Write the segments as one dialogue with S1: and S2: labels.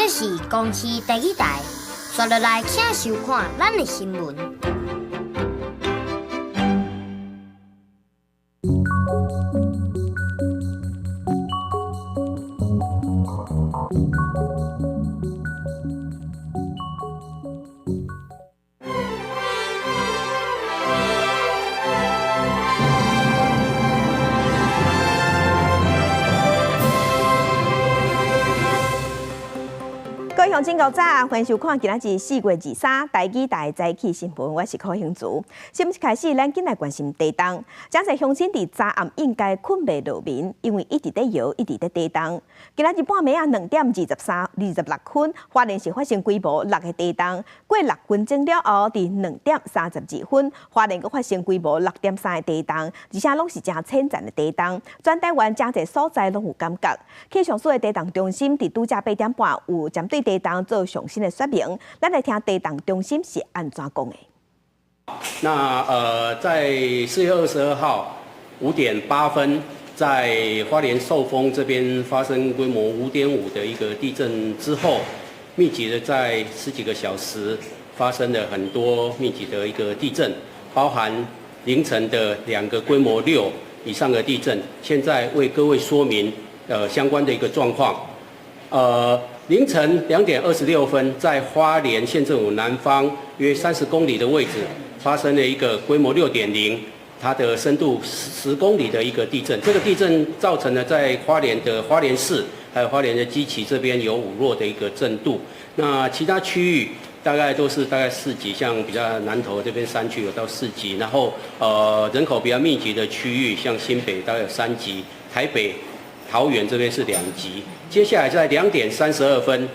S1: 这是公视第一台，刷落来请收看咱的新闻。
S2: 各位乡亲，早安！欢迎收看今仔日4月23台记台早起新闻，我是柯兴竹。新闻开始，咱紧来关心地震。真侪乡亲伫早暗应该困袂落眠，因为一直在摇，一直在地震。今仔日半暝啊，2点26分，花莲市发生规模6个地震。过6分钟了后，伫2点32分，花莲阁发生规模6.3个地震，而且拢是真惨惨的地震。全台湾真侪所在拢有感觉。气象署的地震中心伫拄则8点半有针对地震做详细的说明，咱来听地震中心是安怎讲的。
S3: 那在4月22号5点8分，在花莲寿丰这边发生规模5.5的一个地震之后，密集的在10几个小时发生了很多密集的一个地震，包含凌晨的2个规模6以上的地震。现在为各位说明相关的一个状况。凌晨2点26分，在花莲县政府南方约30公里的位置，发生了一个规模6.0，它的深度10公里的一个地震。这个地震造成了在花莲的花莲市，还有花莲的基期这边有5弱的一个震度。那其他区域大概都是大概4级，像比较南投这边山区有到4级，然后人口比较密集的区域，像新北大概有3级，台北、桃园这边是2级。接下来在2点32分，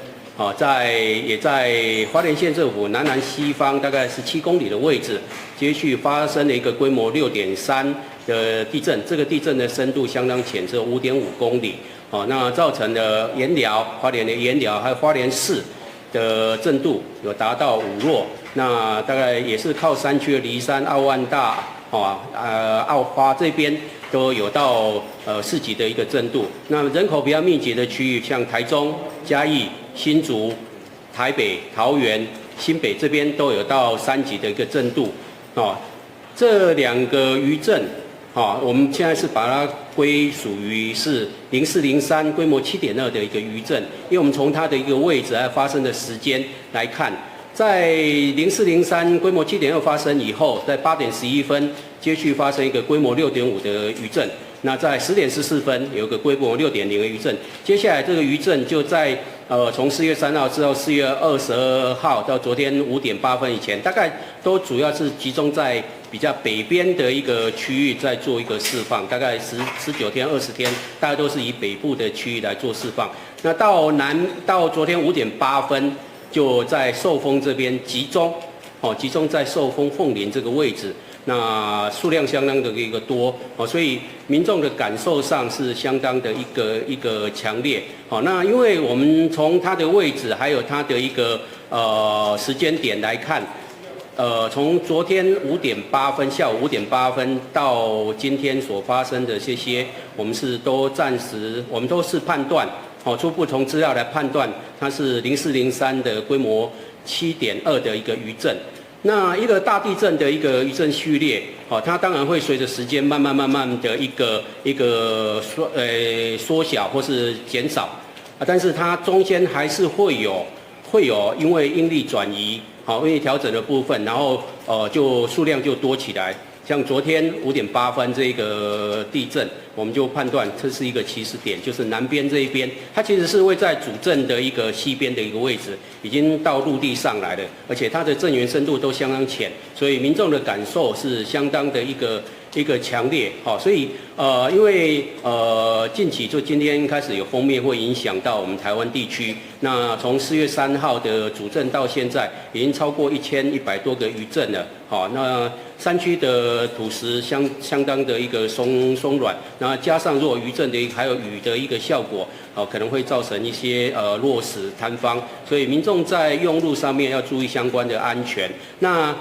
S3: 也在花莲县政府南西方大概17公里的位置，接续发生了一个规模6.3的地震。这个地震的深度相当浅，只有5.5公里。那造成了盐寮、花莲的盐寮还有花莲市的震度有达到5弱。那大概也是靠山区的梨山、澳万大、澳花这边都有到4级的一个震度。那人口比较密集的区域，像台中、嘉义、新竹、台北、桃园、新北这边都有到3级的一个震度。这2个余震，我们现在是把它归属于是0403规模7.2的一个余震，因为我们从它的一个位置还有发生的时间来看。在0403规模7.2发生以后，在8点11分接续发生一个规模6.5的余震。那在10点14分有一个规模6.0的余震。接下来这个余震就在从4月3号至到4月22号到昨天5点8分以前，大概都主要是集中在比较北边的一个区域在做一个释放，大概19天、20天，大概都是以北部的区域来做释放。那到昨天5点8分。就在寿丰这边集中在寿丰凤林这个位置，那数量相当的一个多所以民众的感受上是相当的一个强烈那因为我们从它的位置还有它的一个时间点来看，从昨天5点8分下午5点8分到今天所发生的这些，我们都是判断。初步从资料来判断，它是0403的规模7.2的一个余震。那一个大地震的一个余震序列，它当然会随着时间慢慢的一个缩小或是减少但是它中间还是会有因为应力转移，因为调整的部分，然后就数量就多起来。像昨天5点8分这个地震，我们就判断这是一个起始点，就是南边这一边，它其实是位在主震的一个西边的一个位置，已经到陆地上来了，而且它的震源深度都相当浅，所以民众的感受是相当的一个强烈所以因为近期就今天开始有锋面会影响到我们台湾地区，那从4月3号的主震到现在，已经超过1100多个余震了那山区的土石相当的一个松软，那加上若余震的还有雨的一个效果可能会造成一些落石坍方，所以民众在用路上面要注意相关的安全。那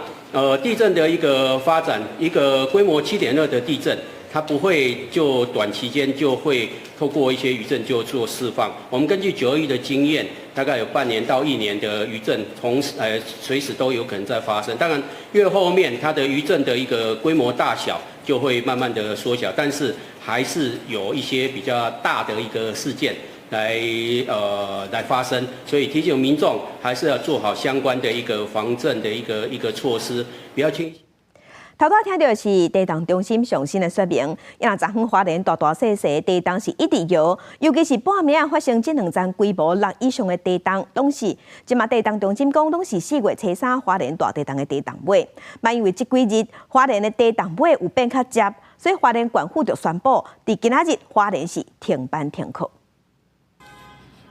S3: 地震的一个发展，一个规模7.2的地震，它不会就短期间就会透过一些余震就做释放。我们根据921的经验，大概有半年到1年的余震，随时都有可能在发生。当然，越后面它的余震的一个规模大小就会慢慢的缩小，但是还是有一些比较大的一个事件来发生，所以提醒民众还是要做好相关的一个防震的一个措施，不要轻。
S2: 头拄听到的是地动中心上新的说明，因为昨昏花莲大大细细地动是一直摇，尤其是半暝啊发生这2站规模6以上的地动，拢是即马地动中心讲拢是4月初3花莲大地动的地动尾，嘛因为这几日花莲的地动尾有变较接，所以花莲县府就宣布，伫今仔日花莲市停班停课。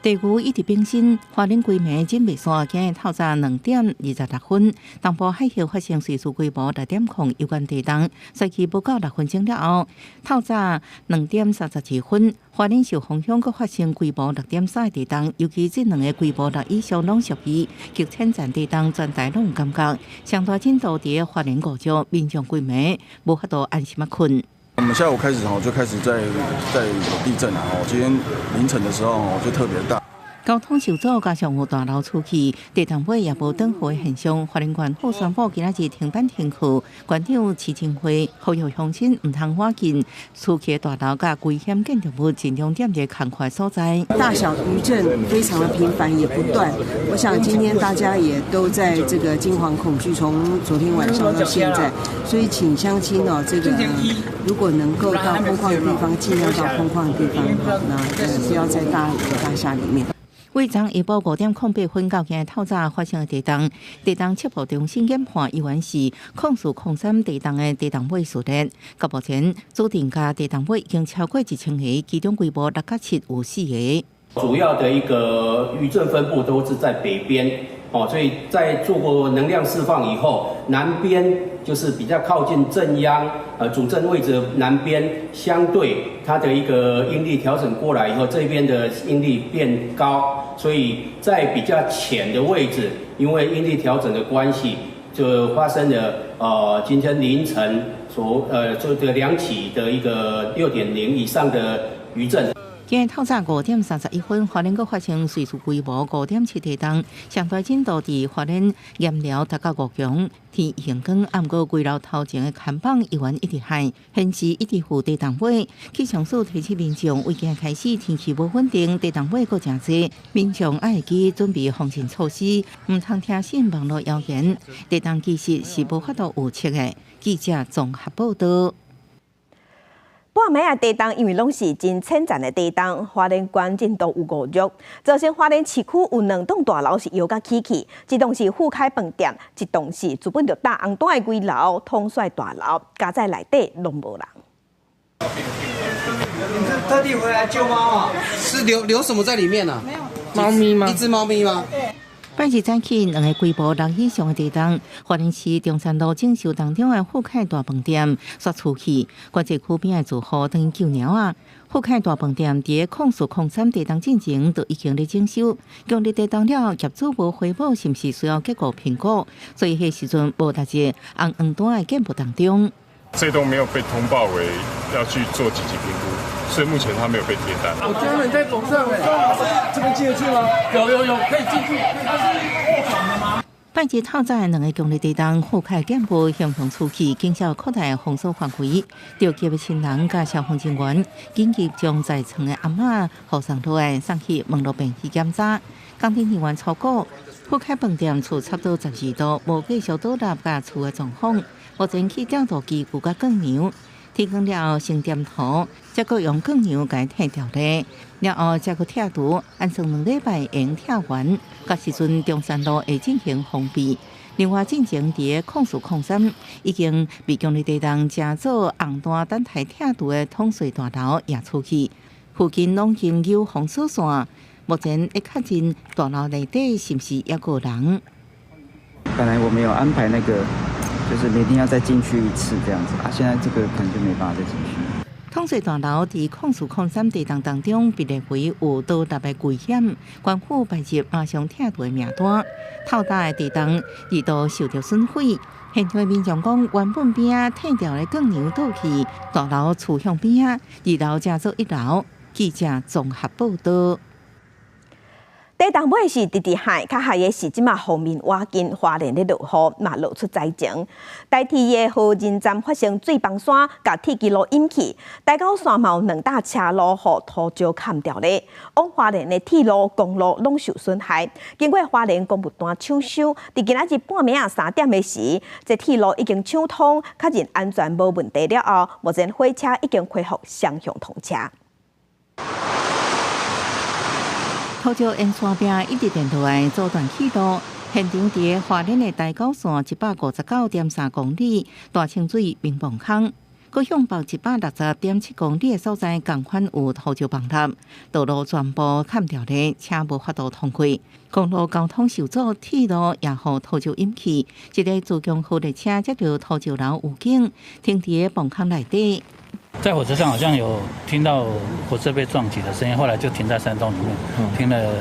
S4: 地区一直更新，花莲规暝准备线今日透早2点26分，东部海峡发生随时规模6.0有关地动，随期不到6分钟了后，透早2点32分，花莲市方向阁发生规模6.3的地动，尤其这2个规模6以上拢属于极浅层地动，全台拢有感觉，上大进度伫花莲五州，民众规暝无法度安心啊困。
S5: 我们下午开始就开始在有地震啊，今天凌晨的时候就特别大。
S4: 交通受阻，加上有大楼出去，地动尾也无灯火的现象。花莲县府宣布今仔日停班停课。县长市政会呼吁乡亲唔通赶近出去大楼甲危险建筑物，尽量点在空旷所在。
S6: 大小余震非常的频繁，也不断。我想今天大家也都在这个惊惶恐惧，从昨天晚上到现在，所以请乡亲这个如果能够到空旷的地方，尽量到空旷的地方，那不要在大厦里面。
S4: 为昨下晡5点08分到今日透早发生的地动，地动测报中心研判依然是0403地动的地动尾数列。到目前，指定甲地动尾已经超过1000个，其中规模6到7有4个。
S3: 主要的一个余震分布都是在北边，所以在做过能量释放以后，南边就是比较靠近震央，主震位置的南边，相对它的一个应力调整过来以后，这边的应力变高，所以在比较浅的位置，因为应力调整的关系，就发生了今天凌晨这个2起的一个6.0以上的余震。
S4: 今日透早5点31分，花莲阁发生随时规模5.7地动，上大震度伫花莲盐寮达到5强，天现光，暗过规楼头前的看板依然一直海，现时一直负地动尾。气象署提醒民众，为今开始天气无稳定，地动尾阁真济，民众爱会记准备防震措施，唔通听信网络谣言。地动其实是无法度预测的。记者综合报道。
S2: 半暝地动，因为拢是真浅层的地动，花莲县震度有5弱，造成花莲市区有2栋大楼是摇甲起去，一栋是富凯饭店，一栋是原本就大红单的规楼统帅大楼，加在内底拢无人。
S7: 你是特地回来救猫啊？
S8: 是留什么在里面呢？
S7: 没有，
S8: 猫咪吗？
S7: 一只猫咪吗？
S4: 半日早起，2个规模6以上的地动，花莲市中山路正秀当中的富凯大饭店煞出去，关节区边的住户等于救鸟啊！富凯大饭店伫0403地动进前就已经咧整修，强烈地动了，业主无回报，是毋是需要结果评估？所以迄时阵无大只红黄单的建筑当中。
S9: 这栋没有被通报为要去做紧急评估，所以目前它没有被贴单。
S10: 我家人在楼上这边进得去吗？有，可以进去。它是过房的吗？
S4: 半日透早2个强烈地动，富凯建筑向向出去，经销扩大封锁范围。着急的亲人甲消防人员紧急将在床的阿嬷扶上落来，送去网络病去检查。工程人员超过富凯饭店厝差不多12度，无继续倒塌甲厝的状况。目前去调度机具甲更牛，提供了先点图，再搁用更牛甲替掉咧。然后再搁拆除，按算2礼拜用拆完。到时阵中山路会进行封闭。另外，进前伫0403已经被强烈地动加做红单等待拆除的统水大楼也出去，附近拢经有封锁线。目前会确认大楼内底是不是也有人。
S11: 本来我们有安排那个，就是每天要再进去1次这样子啊，现在这个可能就没办法再进去。
S4: 统水大楼伫控诉控3地档当中被列为有倒塌的危险，官府排入马上拆除的名单。透大的地档二度受到损毁，现场民众讲原本边啊拆掉的更牛倒去，大楼厝向边啊，2楼加做1楼。记者综合报道。
S2: 地动尾是直直海，较下个是即马后面挖进花莲的落雨，嘛露出灾情。台铁的河仁站发生水崩山，甲铁轨路引起，大高线嘛有2大车路互土石砍掉咧。往花莲的铁路、公路拢受损害。经过花莲公务单抢修，伫今仔日半暝3点的时，这铁路已经抢通，确认安全无问题了后，目前火车已经恢复双向通车。
S4: 土石沿山壁一直连落来阻断去路，现场伫花莲的大高线159.3公里，大清水明磅坑，佮向北160.7公里的所在，同款有土石崩塌，道路全部砍掉咧，车无法度通过，公路交通受阻，铁路也互土石引起，一个自强号列车接到土石流有警，停伫磅坑内底。
S12: 在火车上好像有听到火车被撞击的声音，后来就停在山洞里面，停了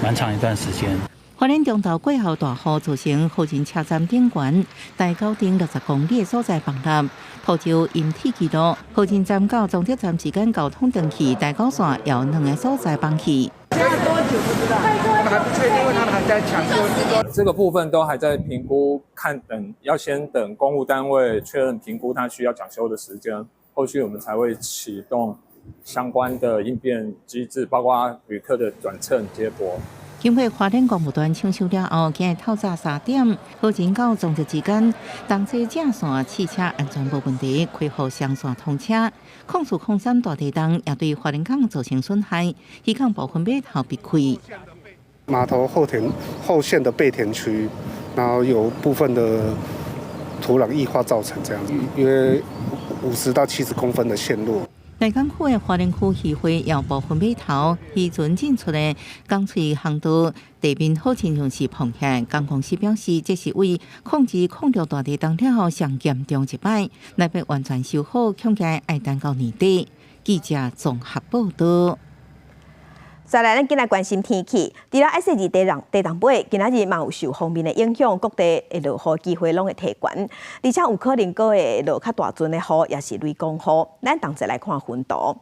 S12: 蛮长一段时间。
S4: 花莲中昼过后大雨造成河仁车站顶悬大高顶60公里的所在崩塌，土石因铁轨路河仁站到中铁站之间交通断去，大高线也有2个所在崩去。
S13: 现在多久不知道？我们还不确定，因为他们还在抢修。
S14: 这个部分都还在评估，要先等公务单位确认评估它需要抢修的时间。后续我们才会启动相关的应变机制，包括旅客的转乘接驳。
S4: 经过花莲公务段抢修了后，今日透早3点，河仁到中捷之间，东西正线汽车安全无问题，恢复双线通车。控诉03大地动也对花莲港造成损害，希望部分码头被开。
S15: 码头后线的备填区，然后有部分的土壤异化造成这样，因为50到70公分的线路。
S4: 内港区的花莲区议会要部分码头渔船进出的港翠航道地面好亲像是碰险。港公司表示，这是为控制大地动了后上严重一摆，乃要完全修好，恐计要等到年底。记者综合报道。
S2: 再来，咱今来关心天气。除了IC2地动尾，今仔日嘛有受锋面的影响，各地的落雨机会拢会提悬，而且有可能阁会落较大阵的雨，也是雷公雨。咱同齐来看分图。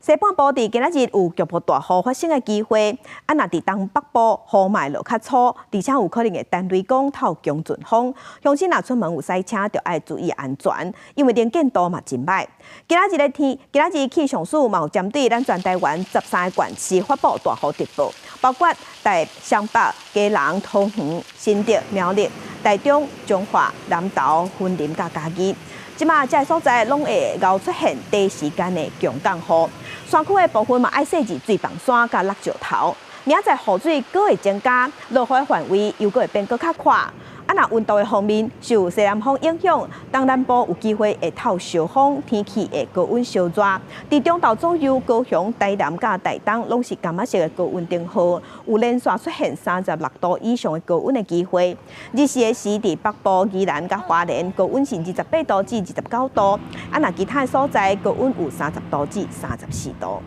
S2: 西半部伫今仔日有局部大雨发生的机会，若伫东北部雨嘛落较粗，而且有可能会单雷公透强阵风。乡亲若出门有塞车，就要注意安全，因为能见度嘛真歹。今仔日气象署嘛有针对咱全台湾13个县市发布大雨特报，包括台双北、基隆、桃园、新竹、苗栗、台中、彰化、南投、云林甲嘉义。即马这所在拢会熬出现短时间的强降雨，山区的部分嘛爱细致水崩山甲落石头。明仔载雨水阁会增加，落雨的范围又阁会变阁较宽。若温度的方面，受西南风影响，东南部有机会会透小风，天气会高温小热。伫中昼左右，高雄、台南甲台东拢是柑仔色的高温灯号，有连续出现36度以上的高温的机会。日时的时伫北部、宜兰甲花莲，高温是28度至29度。若其他的所在，高温有30度至34度。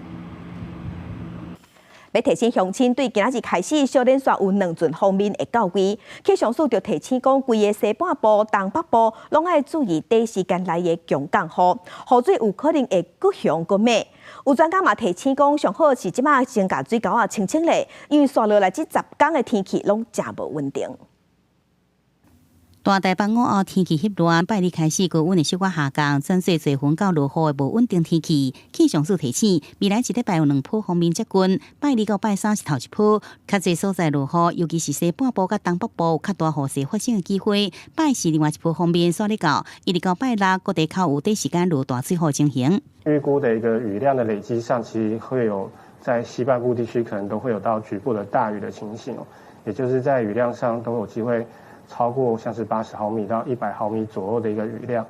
S2: 要提醒乡亲，对今仔日开始小连续有2阵方面会到位，气象署就提醒讲，规个西半部、东北部拢爱注意短时间来的强降雨，雨水有可能会搁凶搁猛。有专家嘛提醒讲，上好是即马先甲水沟清清咧，因为刷落来这10天的天气拢真无稳定。
S16: 大台北午后天气翕乱，拜日开始高温会小可下降，转细侪云到落雨的无稳定天气。气象署提醒，未来一礼拜有2波锋面接近，拜日到拜三是头一波，较侪所在落雨，尤其是西半部甲东北部有较大雨势发生的机会。拜是另外一波锋面煞咧到，一直到拜六，各地靠有短时间落大水雨情形。
S17: 预估的一个雨量的累积上，其实会有在西半部地区可能都会有到局部的大雨的情形哦，也就是在雨量上都有机会超过像是80毫米到100毫米左右的一个雨量。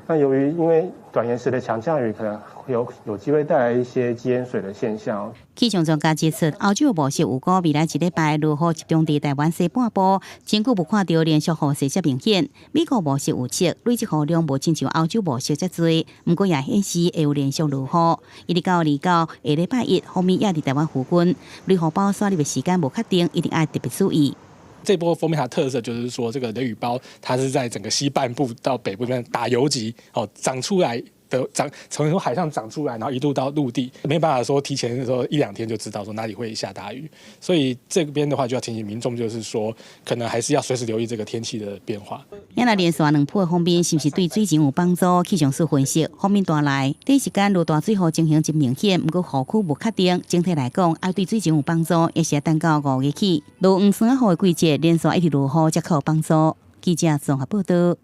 S17: 那由于因为短延时的强降雨，可能有机会带来一些积淹水的现象。
S16: 气象专家指出，欧洲模式预估未来一礼拜落雨集中在台湾西半部，真久无看到连续雨势遮明显。美国模式预测累积雨量无亲像欧洲模式遮多，不过也显示会有连续落雨。一直到下礼拜一，锋面也伫台湾附近，雷雨包刷入的时间无确定，一定要特别注意。
S18: 这波锋面它的特色就是说，这个雷雨包它是在整个西半部到北部这边打游击，长出来的从海上长出来，然后一路到陆地，没办法说提前的时候1-2天就知道说哪里会下大雨，所以这边的话就要提醒民众，就是说可能还是要随时留意这个天气的变化。
S16: 咱来连续2波的方面是不是对水情有帮助？气象师分析，方面带来第一时间落大水后情形真明显，不过雨区无确定。整体来讲，要对水情有帮助，也是要等到5月起，落黄霜雨的季节，连续一直落雨才较有帮助。记者综合报道。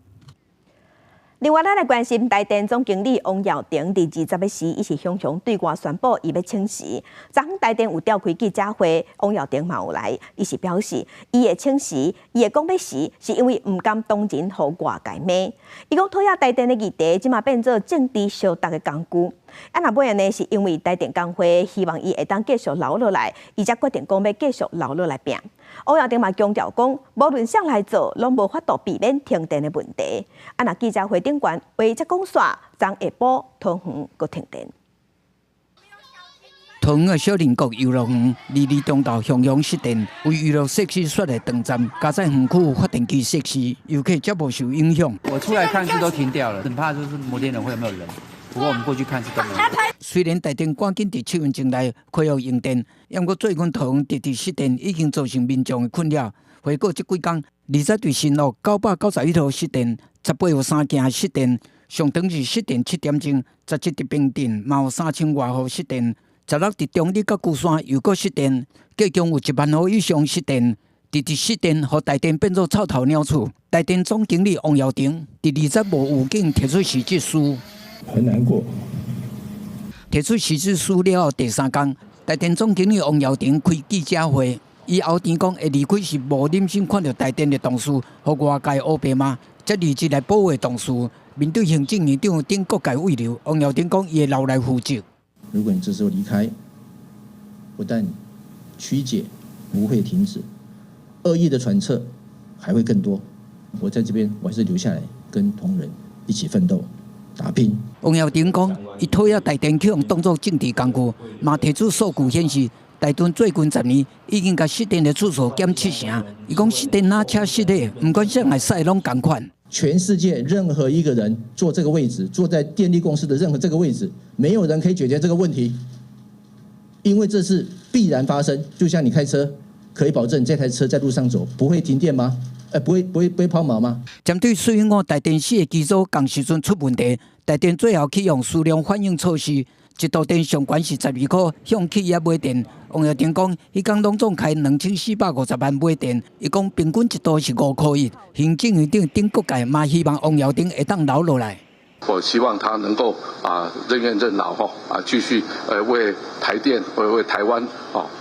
S2: 另外，咱来关心台电总经理王耀庭伫20时，伊是雄雄对外宣布伊要请辞。昨昏台电有召开记者会，王耀庭嘛有来，伊是表示伊会请辞，伊会讲要辞，是因为唔甘当人互外界骂。伊讲讨厌台电的议题，即马变做政治相搭的工具。若尾安尼是因为台电工会希望伊会当继续留落来，伊才决定讲要继续留落来拼。王耀庭嘛强调讲，无论啥来做，拢无法度避免停电的问题。若记者会顶悬话才讲煞，昨下晡桃园阁停电。
S19: 桃园的小林国游乐园离中道雄雄失电，为娱乐设施设的长站，加在园区发电机设施游客则无受影响。
S20: 我出来看是都停掉了，很怕就是摩天轮会有没有人。不过我们过去看是都没有。
S19: 虽然台电赶紧伫7分钟内恢复用电，不过最近桃园直直失电已经造成民众的困扰。回顾这几天，20对新路991号失电，18号3件失电，上长是失电7点钟，17伫平镇嘛有3000外户失电，16伫中立甲鼓山又阁失电，计共有1万户以上失电。直直失电，互台电变作臭头鸟厝。台电总经理王耀庭伫25武警提出辞职书。
S21: 很难过。
S19: 提出辞职书了后第3天，台电总经理王耀庭开记者会，伊后甜讲会离开是无忍心看到台电的同事和外界黑白骂，才离职来保护同事。面对行政院长等各界慰留，王耀庭讲伊会留来负责。
S21: 如果你这时候离开，不但曲解不会停止，恶意的揣测还会更多。我在这边，我还是留下来跟同仁一起奋斗。打拼。
S19: 王耀庭讲，伊讨厌台电去用当作政治工具，嘛提出数据显示，台电最近10年已经甲失电的次数减70%。伊讲失电哪车失的，不管啥来使拢同款。
S21: 全世界任何一个人坐这个位置，坐在电力公司的任何这个位置，没有人可以解决这个问题，因为这是必然发生。就像你开车，可以保证这台车在路上走不会停电吗？不会抛锚吗？
S19: 针对水源台电4个机组同时阵出问题，台电最后启用数量反应措施，一度电上悬是12块，向企业买电。王耀庭讲，迄天拢总开2450万买电，伊讲平均一度是5块1。行政院长丁国界嘛希望王耀庭会当留落来。
S22: 我希望他能够任怨任劳继续为台电为台湾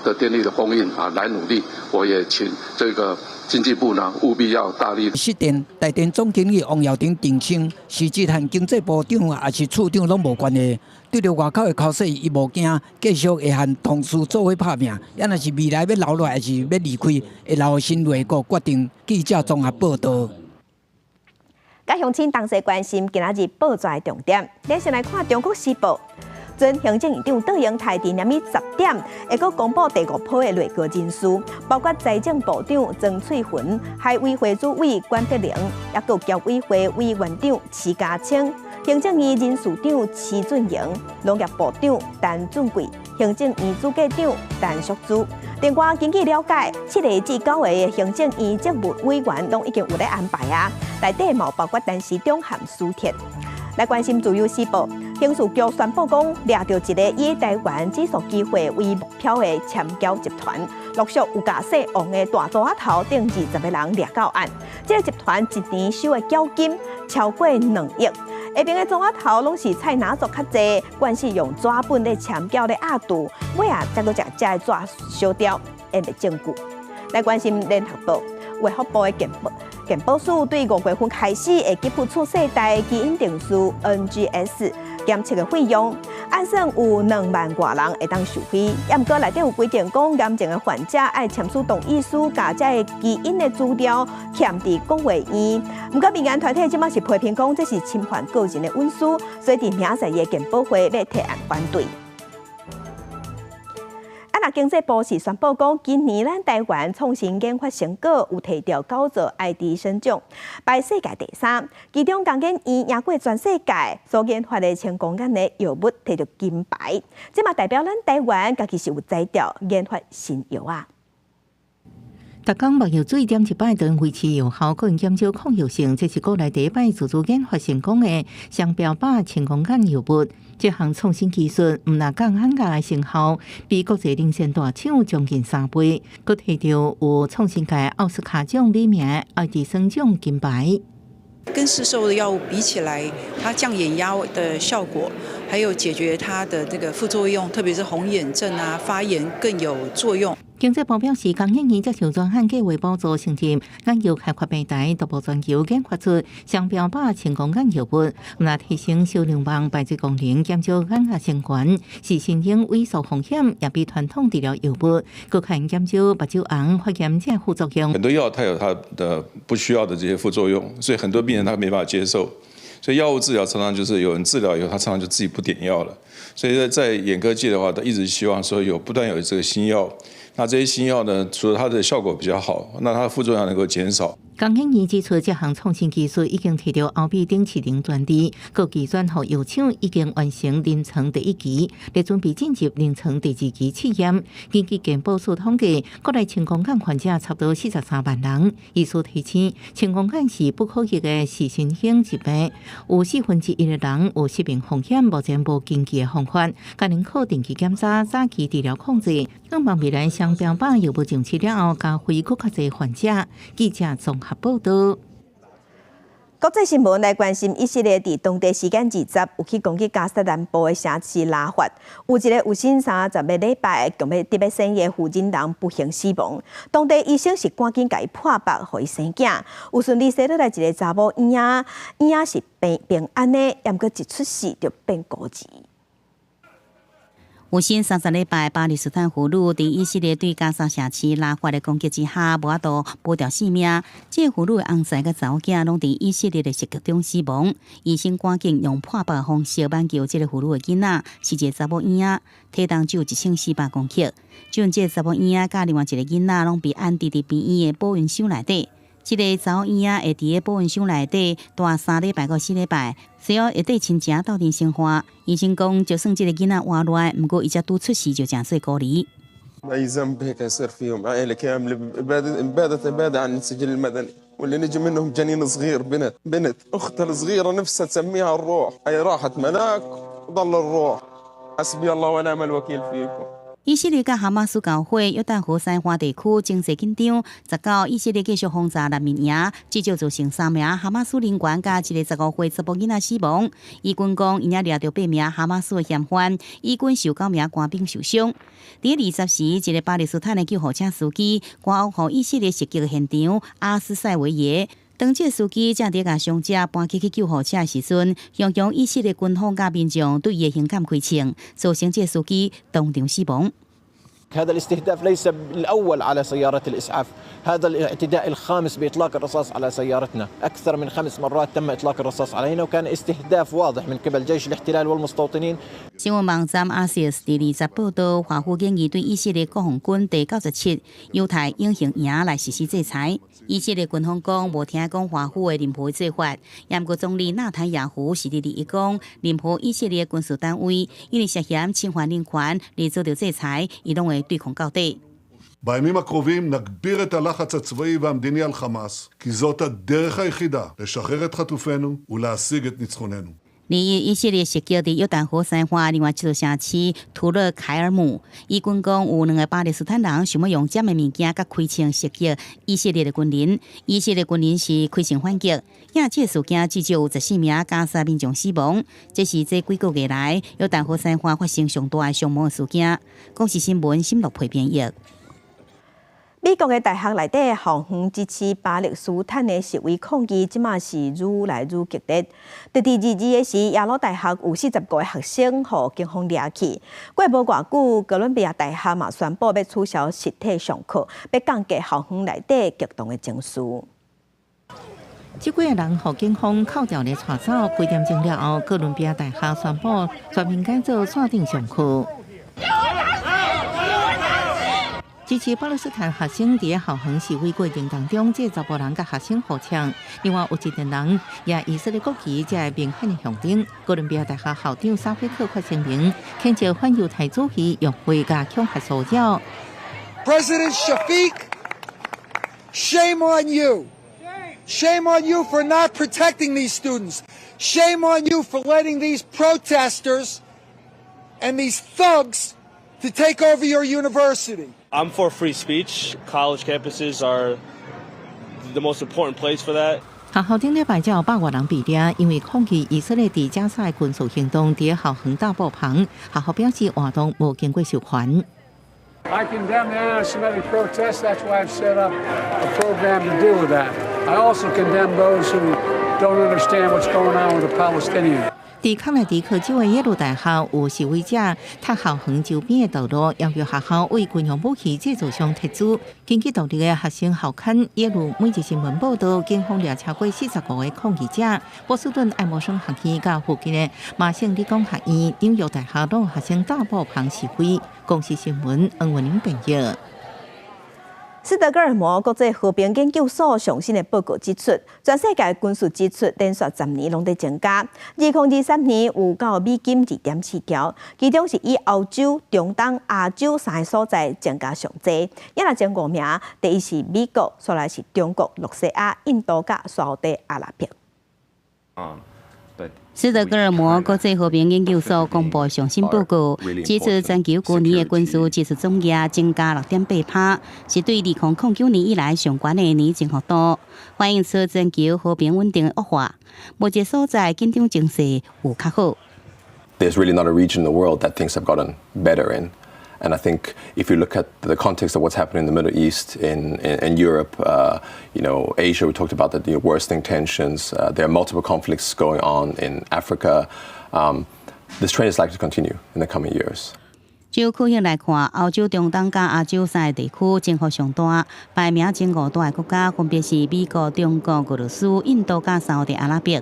S22: 的电力的供应来努力。我也请这个经济部呢务必要大力。
S19: 失电，台电总经理王耀庭澄清，实质和经济部长也是处长拢无关系。对着外口的口说，伊无惊，继续会和同事做伙拍拼。也若是未来要留落来，还是要离开，会留新内阁决定。记者综合报道。
S2: 甲乡亲同时关心今仔日报纸的重点，咱先来看《中国时报》。前行政院长杜英台伫10点会阁公布第5波的内阁人事，包括财政部长曾翠云、海委会主委关德玲，也有侨委会委员长齐家清、行政院人事长齐俊营、农业部长陈俊贵、行政院主计长陈淑珠。另外，根据了解，7个至9个的行政院职务委员拢已经有咧安排啊，内底嘛包括陈时中和苏铁。来关心自由时报，刑事局宣布讲，抓到一个以台湾指数机会为目标的签交集团，陆续有驾驶王的大组仔头等20个人抓到案。这个集团1年收的缴金超过2亿。下边的组仔头拢是菜拿族较济，惯是用纸本咧签交咧压度，尾啊再搁将这个纸烧掉，掩埋证据。来关心联合报，卫福部的健保署对5月份开始会给付次世代基因定序 NGS 检测的费用，按算有2万多人会当受惠。不过内底有规定讲，癌症的患者要签署同意书，甲这个基因的资料欠伫公卫院。不过民间团体即马是批评讲，这是侵犯个人的隐私，所以伫明仔日的健保会要提案反对。经济部是宣布讲，今年咱台湾创新研发成果有摕到9座爱迪生奖，排世界第3。其中工研院赢过全世界所研发的成功案的药物，摕到金牌。这嘛代表咱台湾家己是有才调研发新药啊。
S4: 逐工目药水点一摆，就维持有效，个人减少抗药性，这是国内第一摆自主研发成功的双标靶成功案药物。这项创新技术毋但讲很大的成效，比国际领先大厂将近3倍，佫摕到有创新界奥斯卡奖美名爱迪生奖金牌。
S1: 跟市售的药物比起来，它降眼压的效果，还有解决它的这个副作用，特别是红眼症啊、发炎更有作用。
S4: 经济部表示，工研院接受专案计划补助成立眼药开发平台，逐步全球研发出双标靶成功眼药物，那提升销量网、排水功能、减少眼压升悬，是新型萎缩风险，也比传统治疗药物更可减少目睭红、发炎这副作用。
S5: 很多药它有它的不需要的这些副作用，所以很多病人他没办法接受。所以药物治疗常常就是有人治疗以后，他常常就自己不点药了。所以在眼科界的话，他一直希望说不断有这个新药。那这些新药呢，除了它的效果比较好，那它的副作用能够减少。
S4: 工研院指出，这项创新技术已经摕到欧美顶7零专利，各技转予药厂已经完成临床第1期，咧准备进入临床第2期试验。根据健保署统计，国内青光眼患者差不多43万人。医师提醒，青光眼是不可逆的是新型疾病，有1/4的人有失明风险，目前无经济的方法，家人靠定期检查、早期治疗控制。希望未来双标靶药物上市了后，加惠更较侪患者。记者综合报道。
S2: 国际新闻来关心以色列伫当地时间20有去攻击加沙南部的城市拉法，有一个有新30个礼拜共要特别生的妇人人不幸死亡。当地医生是赶紧甲伊破腹，互伊生囝，有顺利生落来一个查某婴仔，婴仔是平安的，也毋过一出世就变孤儿。
S16: 有新30礼拜，巴勒斯坦妇女伫以色列对加沙城市拉法的攻击之下，无法度保住性命。这妇女的翁婿甲查某囝拢伫以色列的袭击中死亡。医生赶紧用破腹方式挽救这个妇女的囡仔，是一个查某婴仔，体重只有1400公克。就这查某婴仔甲另外一个囡仔拢被安置伫病院的保温箱内底。这个查某婴仔会伫个保温箱内底待3礼拜到4礼拜，随后会对亲情斗阵生活。医生讲，就算这个囡仔活落来，不过伊才拄出世就真岁孤儿。
S23: أي ذنب هيك يصير فيهم عائلة كاملة إبادة عن السجل المدني واللي نجي منهم جنين صغير بنت أختها الصغيرة نفسها تسميها الروح أي راحت ملاك وضل الروح حسبي الله ونعم الوكيل فيكم。
S16: 以色列甲哈马斯教会约旦河西岸地区情势紧张，19以色列继续轰炸难民营，至少造成3名哈马斯人员甲一个15岁查甫囡仔死亡。以军讲，因也掠到8名哈马斯的嫌犯，以军受9名官兵受伤。伫20时，一个巴勒斯坦的救护车司机赶往互以色列袭击的现场阿斯塞维耶。当这司机正伫甲伤者搬去救护车时阵，形容以色列军方甲民众对伊的行径开枪，造成这司机当场死亡。
S24: هذا الاستهداف ليس الأول على سيارة الإسعاف، هذا الاعتداء الخامس بإطلاق الرصاص على سيارتنا، أكثر من 5 مرات تم إطلاق الرصاص علينا وكان استهداف واضح من قبل جيش الاحتلال والمستوطنين。
S16: 新闻网站阿西斯第20报道，华府建议对以色列国防军第97犹太英雄营来实施制裁。以色列军方讲无听讲华府的任何做法，也毋过总理纳坦雅胡是伫伊讲，任何以色列军事单位因为涉嫌侵犯人权而遭到制裁，伊拢会对抗到底。
S25: בימים הקרובים נגביר את הלחץ הצבאי והמדיני על חמאס, כי זאת הדרך היחידה לשחרר את חטופינו ולהשיג את ניצחוננו.
S16: 以色列袭击伫约旦河西岸另外一座城市图勒凯尔姆，以军讲有2个巴勒斯坦人想要用尖的物件甲开枪袭击以色列的军人，以色列军人是开枪反击，因这事件至少有14名加沙民众死亡，这是这几个月来约旦河西岸发生上大的伤亡的事件。国际新闻深入批编译。
S2: 美国的大学内底校园支持巴勒斯坦的示威抗议，即马是愈来愈激烈。在第22的时，耶鲁大学有40个学生互警方抓去。过无偌久，哥伦比亚大学嘛宣布要取消实体上课，要降低校园内底激动的情绪。
S4: 这几个人互警方扣掉咧带走，几点钟了后，哥伦比亚大学宣布全面改做线顶上课。支持巴勒斯坦学生伫校园示威过程当中，这10个人甲学生互呛。另外有一群人也以色列国旗才系明显的象征。哥伦比亚大学校长沙菲克发声明，谴责反犹太主义用火加恐吓骚扰。
S3: President Shafiq, shame on you. Shame on you for not protecting these students. Shame on you for letting these protesters and these thugs to take over your university.
S6: I'm for free speech. College campuses are the most important place for that.
S4: 学校顶礼拜才有100多人被抓，因为抗议以色列伫加沙的军事行动，伫校园大爆棚。学校表示活动无经过授权。
S10: I condemn the anti-Semitic protests. That's why I've set up a program to deal with that. I also condemn those who don't understand what's going on with the Palestinians.
S4: 伫康乃狄克州的耶鲁大学有示威者踏校园周边的道路，要求学校为军用武器制造商撤资。根据当地的学生校刊耶鲁每日新闻报道，警方掠超过45个抗议者。波士顿爱默生学院甲附近的麻省理工学院、纽约大学都有学生大爆棚示威。公视新闻黄文玲报道。
S2: 斯德哥尔摩国际和平研究所上新的报告指出，全世界军事支出连续10年拢在增加。2023年有到美金2.4条，其中是以欧洲、中东、亚洲3个所在增加上多。也若前5名，第一是美国，再来是中国、洛西亚、印度甲沙特阿拉伯。
S16: 斯德哥尔摩国际和平研究所公布上新报告，指出全球去年的军事支出总额增加6.8%，是对2009年以来上悬的年增幅度，反映出全球和平稳定的恶化。某一所在紧张情势有较好。
S7: There's really not a region in the world that things have gotten better in. And I think if you look at the context of what's happening in the Middle East, in Europe, Asia, we talked about the worsening tensions. There are multiple conflicts going on in Africa. This trend is likely to continue in the coming years.
S16: 就区域来看，欧洲、中东甲亚洲3个地区增幅上大，排名前5大的国家分别是美国、中国、俄罗斯、印度甲沙特阿拉伯。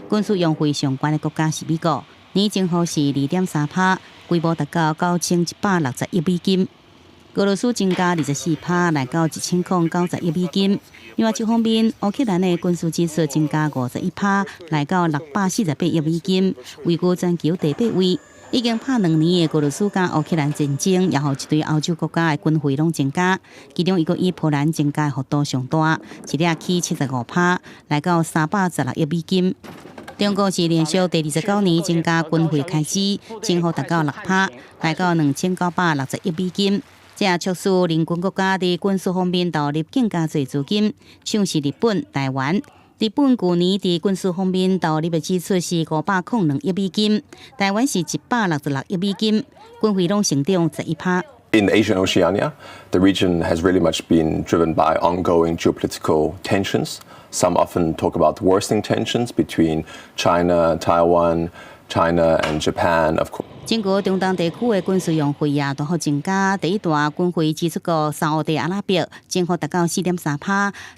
S16: 军事用费上悬的国家是美国，年增幅是2.3%。规模达到9160亿美金，俄罗斯增加24%，来到1090亿美金。另外一方面，乌克兰的军事支出增加51%，来到648亿美金，位居全球第8位。已经拍2年的俄罗斯甲乌克兰战争，也互一堆欧洲国家的军费拢增加，其中一个以波兰增加幅度上大，一日起75%，来到316亿美金。中国是连续第29年增加军费开支，增幅达到6%，来到2960亿美金。这也促使邻近国家伫军事方面投入更加侪资金，像是日本、台湾。日本去年伫军事方面投入的支出是502亿美金，台湾是166亿美金，军费拢成长11%。
S7: In Asia and Oceania, the region has really much been driven by ongoing geopolitical tensions. Some often talk about worsening tensions between China, Taiwan, China and Japan, of course.
S16: 整个中东地区的军事用费也大幅增加，第一大军费支出国沙特阿拉伯，增幅达到4.3%，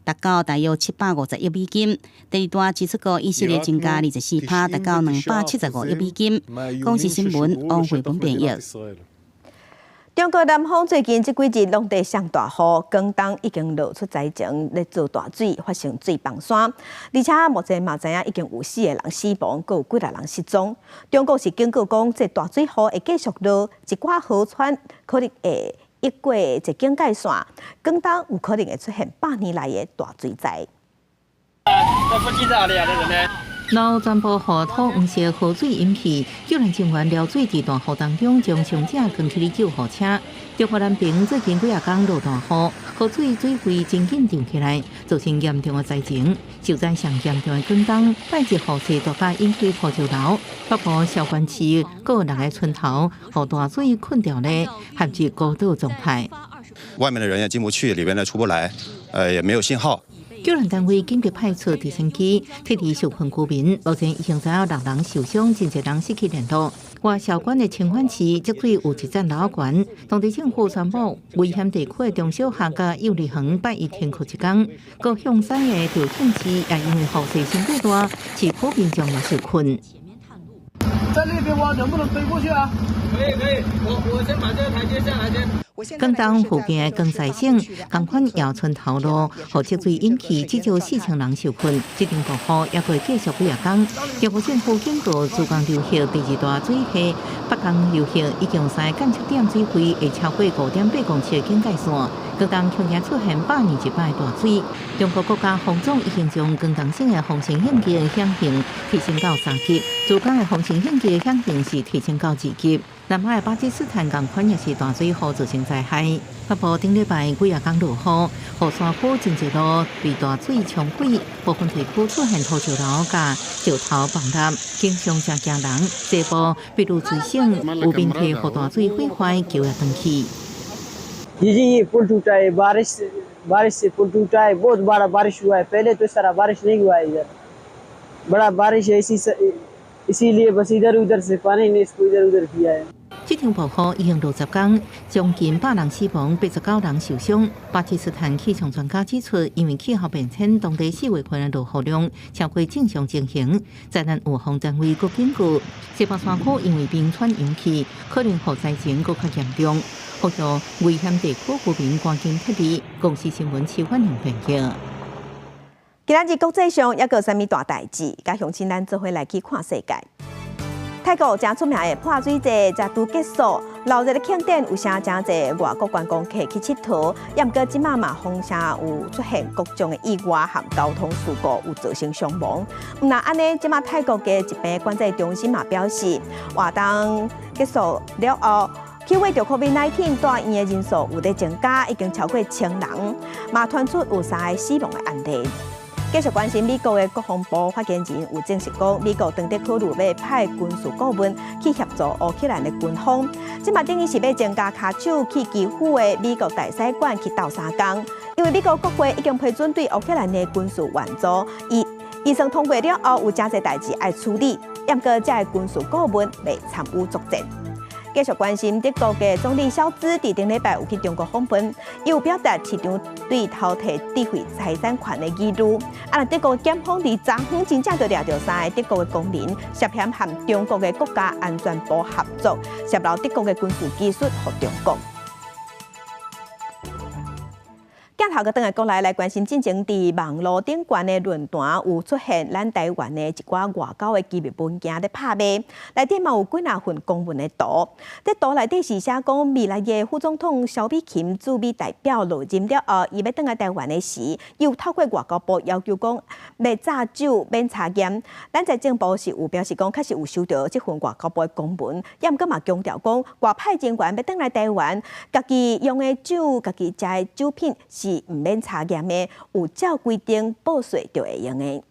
S16: 达到大约750亿美金；第二大支出国以色列增加24%，达到275亿美金。公视新闻王慧文编译。
S2: 中国南方最近这几日拢在上大雨，广东已经露出灾情，咧做大水，发生水崩山，而且目前嘛知影已经有4个人死亡，佮有几来人失踪。中国是警告讲，这大水雨会继续落，一寡河川可能会越过这警戒线，广东有可能会出现100年来的大水灾。
S10: 这附近在哪里啊？那人呢？
S4: 老全部河土黄色河水引起，救援人员撩水伫大雨当中，将伤者扛起救护车。中国南平最近几啊天落大雨，河水水位真紧涨起来，造成严重的灾情。受灾上严重的广东，拜节雨势大加引起破桥楼，北部韶关市各6个村头，互大水困掉咧，陷入孤岛状态。
S8: 外面的人也进不去，里边的出不来，也没有信号。
S4: 救援单位紧急派出直升机，替地受困居民。目前已经有6人受伤，真侪人失去联络。外校馆的清管池积水有1层楼悬，当地政府宣布危险地区的中小学甲幼儿园拜一停课1天。高雄西的调庆池也因为雨势相对大，市区民众也受困。
S9: 在那边挖能不能飞过去啊？可以，我先把这个台阶下来先。
S4: 广东附近的江西省同款窑村头路，和积水引起至少4000人受困。这场暴雨也会继续几日天。中国政府警告，珠江流域第2大水系北江流域已经在监测点水位会超过5.8公尺的警戒线，各港恐惊出现100年一摆大水。中国国家防总已经将广东省的防尘险级的险性提升到3级，珠江的防尘险级的险性是提升到2级。南海的巴基斯坦同款也是大水后造成灾害。北部顶礼拜几日天落雨，河山区真侪路被大水冲毁，部分地区出现土石流甲石头崩塌，经常真惊人。西部比如水省有面体和大水毁坏，桥也断去。
S9: ये फुल टूटा है बारिश से फुल टूटा है बहुत बड़ा बारिश हुआ है पहले तो सारा बारिश नहीं हुआ है इधर बड़ा बारिश है इसीलिए बस इधर उधर से पानी ने इसको इधर उधर किया है。
S4: 这场暴雨已经60天，将近100人死亡，89人受伤。巴基斯坦气象专家指出，因为气候变迁，当地4月份的落雨量超过正常情形。灾难预防单位阁警告，西北山区因为冰川引起，可能雨灾情阁较严重。呼吁危险地区居民赶紧撤离。公司新闻7反映报道。
S2: 今仔日国际上还有啥物大代志？加乡亲咱做伙来去看世界。泰国真出名的泼水节才拄结束，闹热的庆典有啥真侪外国观光客去佚佗，也毋过即马嘛风声有出现各种的意外和交通事故，有造成伤亡。毋但安尼，即马泰国嘅疾病管制中心嘛表示，活动结束了后，去为着 COVID-19 住院的人数有在增加，已经超过1000人，嘛传出有3个死亡的案例。继续关心美国的国防部发言人有证实讲，美国当地考虑要派军事顾问去协助乌克兰的军方。即嘛等于是要增加卡手去基辅的美国大使馆去斗3工，因为美国国会已经批准对乌克兰的军事援助，预算通过了后有真侪代志要处理，也毋过这个军事顾问未参与作战。继续关心德国嘅总理肖兹，伫顶礼拜有去中国访问，伊有表达市场对偷摕智慧财产权的疑虑。德国检方伫昨昏真正就抓到3个德国嘅公民涉嫌和中国嘅国家安全部合作，泄露德国嘅军事技术给中国。镜头个转来过来关心，进前伫网络顶悬的论坛有出现咱台湾的一寡外交的机密文件咧拍卖，内底嘛有几若份公文的图。这图内底是写讲未来的副总统萧美琴驻美代表落任了后，伊要转来台湾的时，又透过外交部要求讲要炸酒免查验。咱在政部是有表示讲，确实有收到这份外交部的公文，也毋过嘛强调讲外派人员要转来台湾，家己用的酒、家己食的酒品是唔免查验的，有照规定报税就会用的。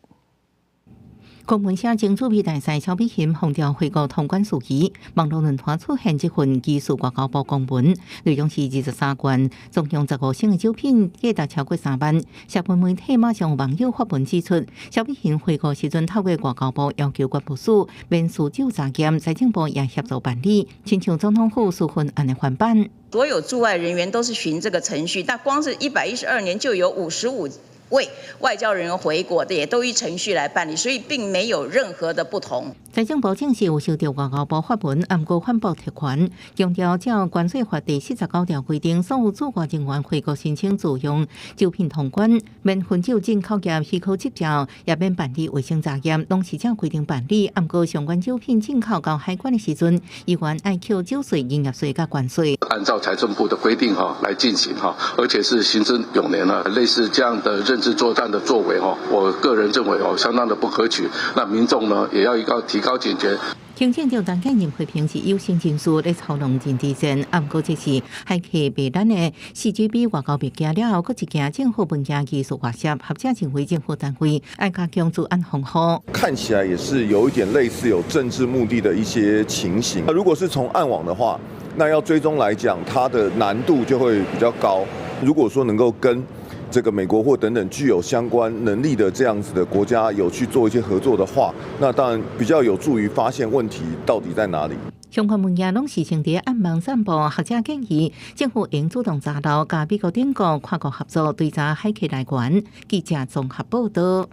S4: 公文写前驻美大使萧美琴封调回国通关事宜，网络论坛出现这份技术外交部公文，内容是23罐总共15升的酒品，价值超过3万。社会媒体马上有网友发文指出，萧美琴回国时阵透过外交部要求国部署免输酒查验，财政部也协助办理，亲像总统府书分案的翻版。
S11: 所有驻外人员都是循这个程序，但光是112年就有55位外交人员回国的，也都依程序来办理，所以并没有任何的不同。
S4: 财政部证实有收到外交部发文，暗过反驳特权，强调照关税法第49条规定，所有驻外人员回国申请自用酒品通关，免分酒进口业许可执照，也免办理卫生查验，拢是照规定办理。暗过相关酒品进口到海关的时阵，依然爱扣酒税、营业税甲关税。
S22: 按照财政部的规定来进行而且是行之有年了。类似这样的认知作战的作为我个人认为相当的不可取。那民众呢也要提高警觉。
S4: 行政长担任批评是有心人士在操弄政治战，暗过这是海客被咱的4GB 外交物件了后，搁一件政府文件技术外泄，合正成为政府单位，爱加强治安防护。
S12: 看起来也是有一点类似有政治目的的一些情形。如果是从暗网的话，那要追踪来讲，它的难度就会比较高。如果说能够跟这个美国或等等具有相关能力的这样子的国家有去做一些合作的话，那当然比较有助于发现问题到底在哪里。
S4: 相关物件拢是成伫暗网散布，学者建议政府应主动查到，甲美国等国跨国合作追查海客来源。记者综合报道。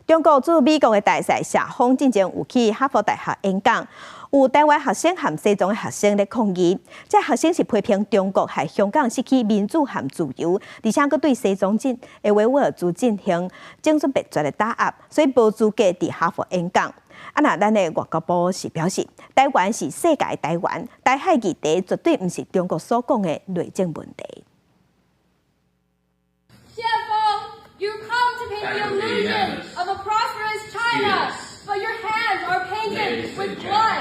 S2: 中国驻美国的大使谢锋之前有去哈佛大学演讲，有台湾学生和西藏的学生咧抗议。这学生是批评中国害香港失去民主和自由，而且佫对西藏的维吾尔族进行种族灭绝的打压，所以无资格伫哈佛演讲。咱的外交部是表示，台湾是世界的台湾，台海议题绝对唔是中国所讲的内政问题。
S13: 谢锋 ，You come to paint the illusion of a prosperous China, but your hands are painted with blood.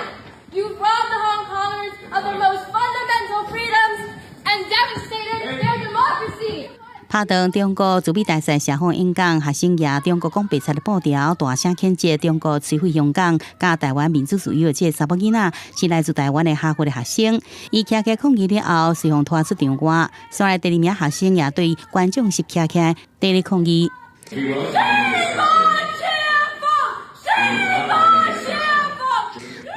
S13: You robbed the Hong Kongers of their most fundamental freedoms and devastated their democracy.
S16: 拍档中国驻美大使谢锋演讲，学生也中国讲白贼的报条，大声谴责中国摧毁香港、甲台湾民主自由的这查某囡仔是来自台湾的哈佛的学生。伊徛起抗议了后，随后拖出场外，所来第二名学生也对观众席徛起来对咧抗议。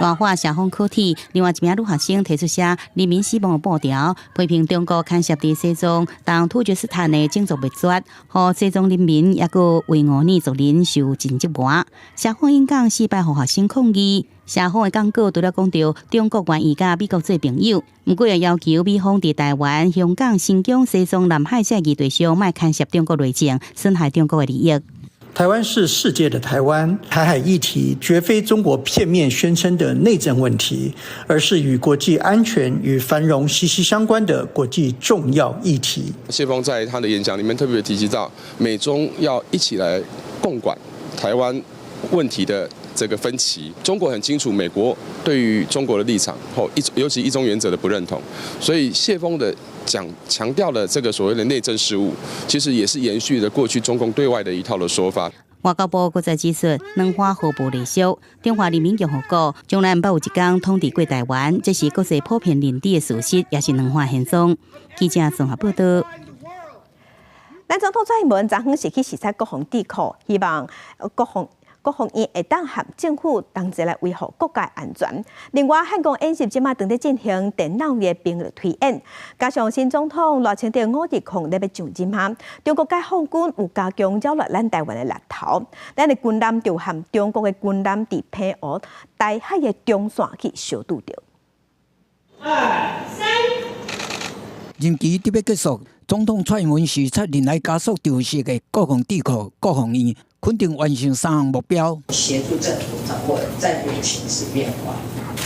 S16: 大话谢锋课题，另外一名女学生提出写人民死亡的报条，批评中国干涉伫西藏、同突厥斯坦的种族灭绝，和西藏人民也个维吾尔族人受尽折磨。谢锋演讲失败，互学生抗议。谢锋的讲稿除了讲到中国愿意甲美国做朋友，不过也要求美方伫台湾、香港、新疆、西藏、南海这议题上，莫干涉中国内政，损害中国的利益。
S14: 台湾是世界的台湾，台海议题绝非中国片面宣称的内政问题，而是与国际安全与繁荣息息相关的国际重要议题。
S15: 谢锋在他的演讲里面特别提及到，美中要一起来共管台湾问题的这个分歧。中国很清楚美国对于中国的立场，尤其一中原则的不认同，所以谢锋的强调了这个所谓的内政事务，其实也是延续了过去中共对外的一套的说法。
S16: 外交部佫再指出，两岸互不隶属，中华人民共和国将来不有一天统治过台湾，这是国际普遍认知的事实，也是两岸现状。记者综合报道。
S2: 咱总统蔡英文昨昏是去视察国防智库，希望国防院会当和政府同齐来维护国家安全。另外，汉光演习即马正在进行电脑的兵力推演，加上新总统赖清德5日空咧要上任下，中国解放军有加强扰乱咱台湾的力头，咱的军舰就和中国的军舰伫澎湖台海的中线去相拄着。
S14: 2、3。任期特别结束，总统蔡英文视察任来加速调试的国防智库、国防院。肯定完成3项目标，
S17: 协助政府掌握战略形势变化，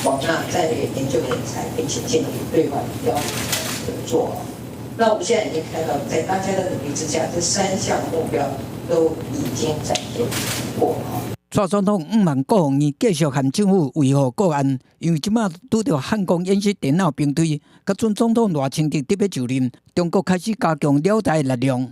S17: 广纳战略研究人才，并且建立对外标准合作。那我们现在已经看到，在大家的努力之下，这3项目标都已经展现过。
S14: 蔡总统望国防院继续和政府维护国安，因为即马拄着汉光演习电脑兵推，甲准总统赖清德特别就任，中国开始加强了台力量。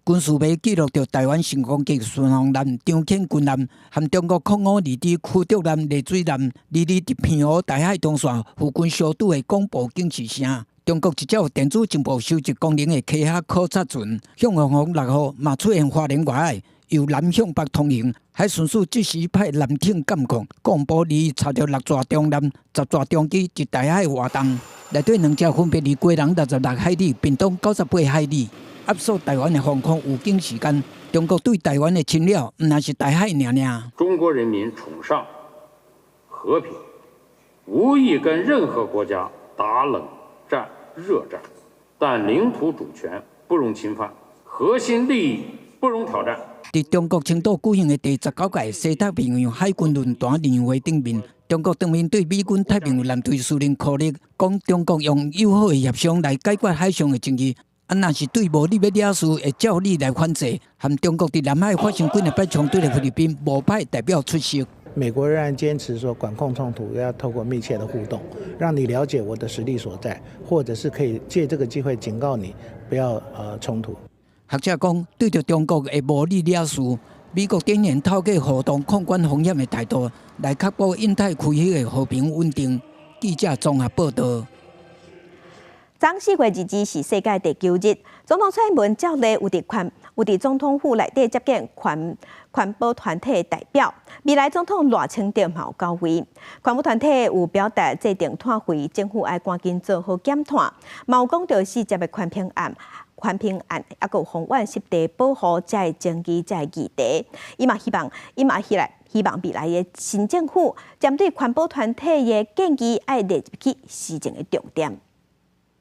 S14: 军事媒记录着台湾成功级巡航舰张骞军舰和中国空52支驱逐舰丽水舰日伫澎湖台海中线附近相拄的广播警示声。中国一只有电子情报收集功能的溪客考察船，向航6号嘛出现花莲外海，由南向北通行，海巡署即时派舰艇监控，广播里查到6座中舰、10座中机伫台海活动，内底2只分别伫归人66海里、屏东98海里。压缩台湾的防空武警时间，中国对台湾的侵扰，唔那是台海尔。
S26: 中国人民崇尚和平，无意跟任何国家打冷战、热战，但领土主权不容侵犯，核心利益不容挑战。
S14: 在中国青岛举行的第19届西太平洋海军论坛年会顶面，中国当面对美军太平洋舰队司令柯立讲，中国用友好的协商来解决海上的争议。若是对无你要惹事，会照你来反制。和中国伫南海发生几日摆冲突的菲律宾，无派代表出席。
S27: 美国仍然坚持说，管控冲突要透过密切的互动，让你了解我的实力所在，或者是可以借这个机会警告你不要冲突。
S14: 学者讲，对着中国的无理惹事，美国展现透过互动控管风险的态度，来确保印太区域的和平稳定。记者综合报道。
S2: 昨4月2日是世界地球日，总统蔡英文照例有伫总统府内底接见环保团体代表。未来总统赖清德嘛有到位，环保团体有表达制定碳费，政府要赶紧做好减碳，嘛有讲到4接的环评案，还有宏远湿地保护才会争议，才会议题。伊嘛希望未来的新政府针对环保团体的建议，要列入去施政的重点。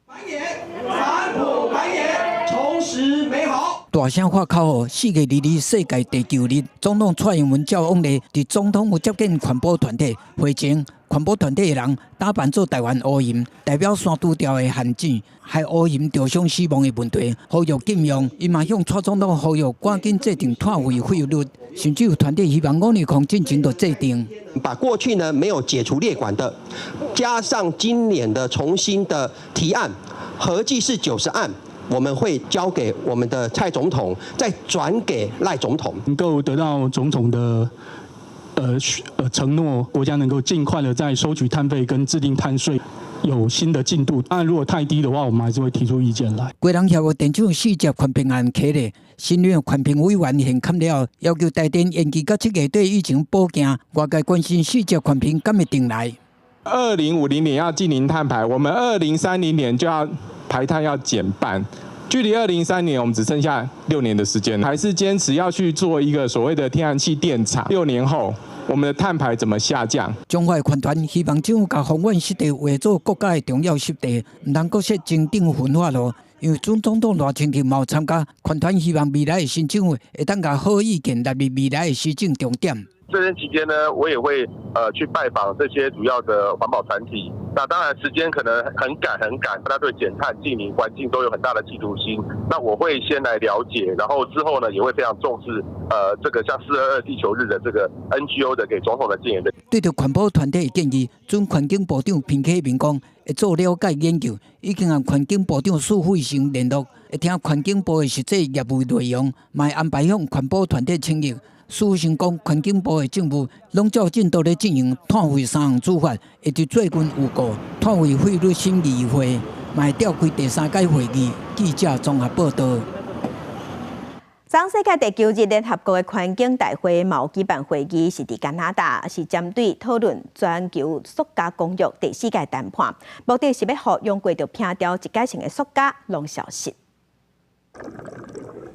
S1: 返璞归元，重拾美好。
S14: 大声喊口号！4月2日世界地球日，总统蔡英文照往例伫总统府接见环保团体。会前，环保团体的人打扮做台湾乌蝇，代表山拄条的限制，害乌蝇着伤死亡的问题，呼吁禁用。伊嘛向蔡总统呼吁赶紧制定碳费率，甚至有团体希望5年后进行制定。
S5: 把过去呢没有解除列管的，加上今年的重新的提案，合计是90案。我们会交给我们的蔡总统，再转给赖总统，
S18: 能够得到总统的承诺，国家能够尽快的在收取碳费跟制定碳税有新的进度。当然，如果太低的话，我们还是会提出意见来。
S14: 国人协会电厂4接环评案起例，新任环评委员现勘了，要求台电延期到7月底以前补件。外界关心4接环评敢会定来
S19: ？2050年要净零碳排，我们2030年就要排碳要减半。距离2030年，我们只剩下6年的时间，还是坚持要去做一个所谓的天然气电厂。6年后，我们的碳排怎么下降？
S14: 中华环团希望政府把宏远湿地划作国家的重要湿地，唔通搁设征订分化咯。因为准总统赖清德嘛有参加，环团希望未来的新政府会当把好意见纳入未来的施政重点。
S20: 这段期间呢，我也会去拜访这些主要的环保团体。那当然时间可能很赶，大家对减碳、净零、环境都有很大的企图心。那我会先来了解，然后之后呢，也会非常重视这个像422地球日的这个 NGO 的给总统的建言的。
S14: 对着环保团体的建议，准环境部长平启明讲，会做了解研究，已经和环境部长苏慧成联络，会听环境部的实际业务内容，嘛会安排向环保团体请益。苏慧成讲，环境部的政务拢照进度咧进行碳费3项主法，会伫最近有过碳费费率审议会，嘛会召开第3届会议。记者综合报道。
S2: 昨世界地球日联合国的环境大会嘛有举办会议，是伫加拿大，是针对讨论全球塑胶公约第4届谈判，目的是要互用过着拼掉一阶性的塑胶拢消失。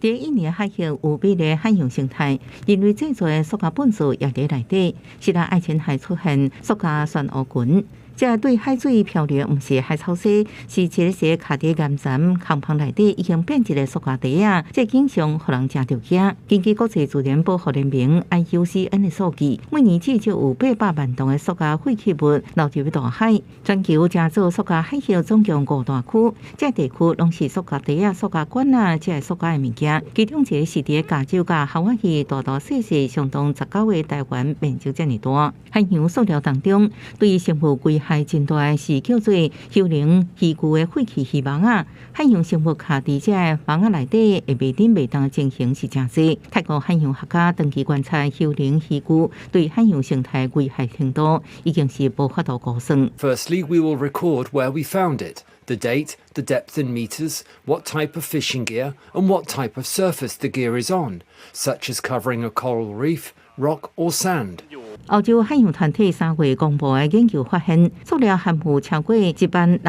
S4: 第一年海洋有美丽海洋生态，因为制作的塑胶本数也伫内底，是咱爱琴海出现塑胶漩涡群。这对海水漂流不是海草丝，是一个卡伫岩层空棚内底已经变质的塑胶袋啊！这经常互人真着惊。根据国际自然保护联盟 IUCN 的数据，每年至少有800万吨的塑胶废弃物流入大海。全球制造塑胶海域总共5大区，这地区拢是塑胶袋啊、塑胶管啊，这塑胶的物件。其中一个是伫加州甲夏威夷大大小小相当19个台湾面积这么大。海洋塑料当中，对生物危害真大的是叫做幽灵鱼具的废弃鱼网啊，海洋生物卡伫这网仔内底会袂顶袂当的情形是真多。泰国海洋学家长期观察幽灵鱼具对海洋生态危害程度，已经是无法度估算。
S21: Firstly, we will record where we found it, the date, the depth in meters, what type of fishing gear, and what type of surface the gear is on, such as covering a coral reef, rock or sand.
S4: 澳洲海洋团体3月公布的研究发现，塑料含有超过16000